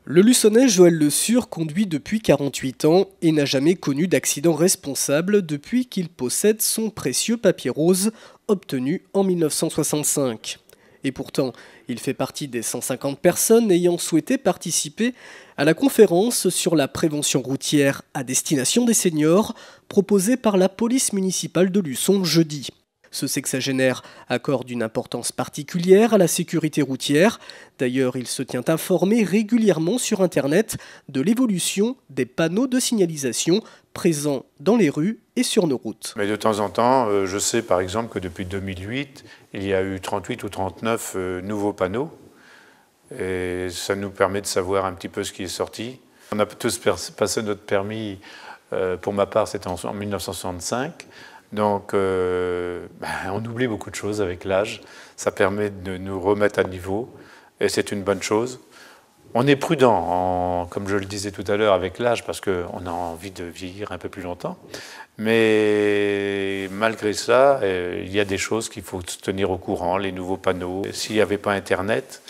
Le Luçonnais Joël Le Sur conduit depuis 48 ans et n'a jamais connu d'accident responsable depuis qu'il possède son précieux papier rose obtenu en 1965. Et pourtant, il fait partie des 150 personnes ayant souhaité participer à la conférence sur la prévention routière à destination des seniors proposée par la police municipale de Luçon jeudi. Ce sexagénaire accorde une importance particulière à la sécurité routière. D'ailleurs, il se tient informé régulièrement sur Internet de l'évolution des panneaux de signalisation présents dans les rues et sur nos routes. Mais de temps en temps, je sais par exemple que depuis 2008, il y a eu 38 ou 39 nouveaux panneaux. Et ça nous permet de savoir un petit peu ce qui est sorti. On a tous passé notre permis, pour ma part c'était en 1965. Donc, on oublie beaucoup de choses avec l'âge. Ça permet de nous remettre à niveau et c'est une bonne chose. On est prudent, comme je le disais tout à l'heure, avec l'âge parce qu'on a envie de vieillir un peu plus longtemps. Mais malgré ça, il y a des choses qu'il faut se tenir au courant, les nouveaux panneaux. S'il n'y avait pas Internet,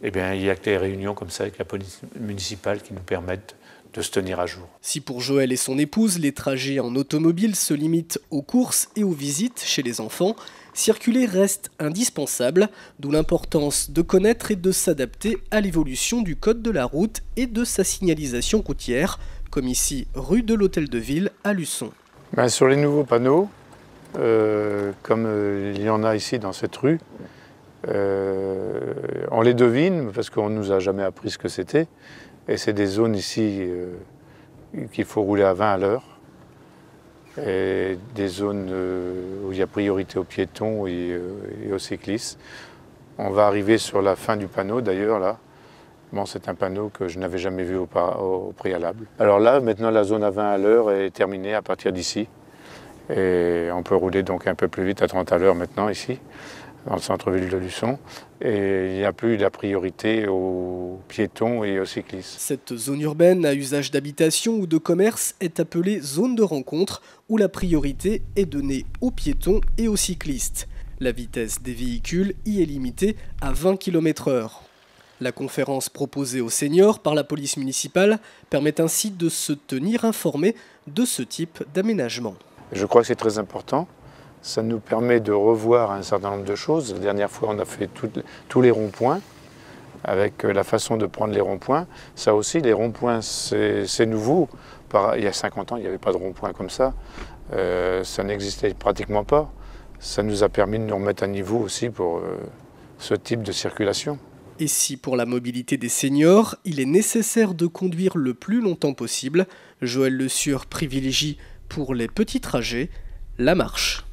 eh bien, il y a que les réunions comme ça avec la police municipale qui nous permettent de se tenir à jour. Si pour Joël et son épouse, les trajets en automobile se limitent aux courses et aux visites chez les enfants, circuler reste indispensable, d'où l'importance de connaître et de s'adapter à l'évolution du code de la route et de sa signalisation routière, comme ici rue de l'Hôtel de Ville à Luçon. Sur les nouveaux panneaux, comme il y en a ici dans cette rue, on les devine parce qu'on ne nous a jamais appris ce que c'était. Et c'est des zones ici qu'il faut rouler à 20 à l'heure. Et des zones où il y a priorité aux piétons et aux cyclistes. On va arriver sur la fin du panneau d'ailleurs là. Bon, c'est un panneau que je n'avais jamais vu au préalable. Alors là, maintenant la zone à 20 à l'heure est terminée à partir d'ici. Et on peut rouler donc un peu plus vite à 30 à l'heure maintenant ici, dans le centre-ville de Luçon. Et il n'y a plus la priorité aux piétons et aux cyclistes. Cette zone urbaine à usage d'habitation ou de commerce est appelée zone de rencontre où la priorité est donnée aux piétons et aux cyclistes. La vitesse des véhicules y est limitée à 20 km/h. La conférence proposée aux seniors par la police municipale permet ainsi de se tenir informés de ce type d'aménagement. Je crois que c'est très important. Ça nous permet de revoir un certain nombre de choses. La dernière fois, on a fait tous les ronds-points, avec la façon de prendre les ronds-points. Ça aussi, les ronds-points, c'est nouveau. Il y a 50 ans, il n'y avait pas de ronds-points comme ça. Ça n'existait pratiquement pas. Ça nous a permis de nous remettre à niveau aussi pour ce type de circulation. Et si pour la mobilité des seniors, il est nécessaire de conduire le plus longtemps possible, Joël Le Sur privilégie pour les petits trajets la marche.